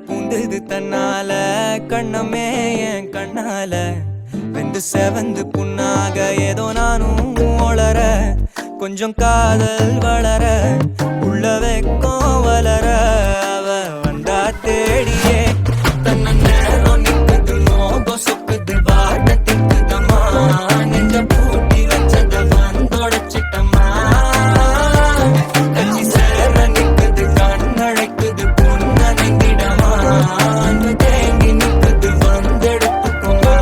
பூந்தது தன்னால கண்ணமே என் கண்ணால வெந்து செவந்து புண்ணாக ஏதோ நானும் ஒளர கொஞ்சம் காதல் வளர உள்ள வெக்கம் வளர அவ வந்தா தேடியே தன்ன நேரம் நிக்குது மோகம் சொக்குது வாட திக்குதம்மா நெஞ்ச பூட்டி வச்சத வந்தொடச்சிட்டம்மா கட்சி சேர நிக்குது கண்ணழைக்குது பொண்ண நெங்கிடமா தேங்கி நிக்குது வந்தெடுத்துக்குமா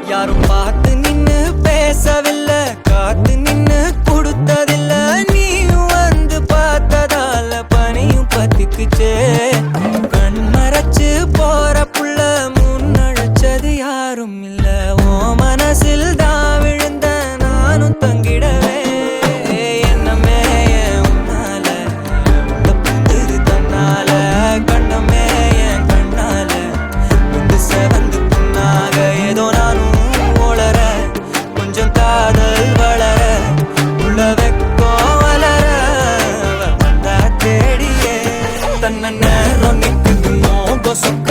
யாரும் பார்த்து நின்னு பேசவில்லை காத்து நின்னு கொடுத்ததில்ல நீயும் வந்து பார்த்ததால பனியும் பத்திக்குச்சே கண் மறைச்சு போற புள்ள முன்னழைச்சது யாரும் இல்ல ஓ மனசில் தான் விழுந்த நானும் தங்கிடவே என்னமே உன்னால புந்தது தன்னால கண்ணமே என் கண்ணால வந்து செவந்து புண்ணாக ஏதோ நானும் கொஞ்சம் காதல் வளர உள்ள வெக்கோ வளர வந்தா தேடியே தன்ன நேரம் நிக்குது மோகம் சொக்க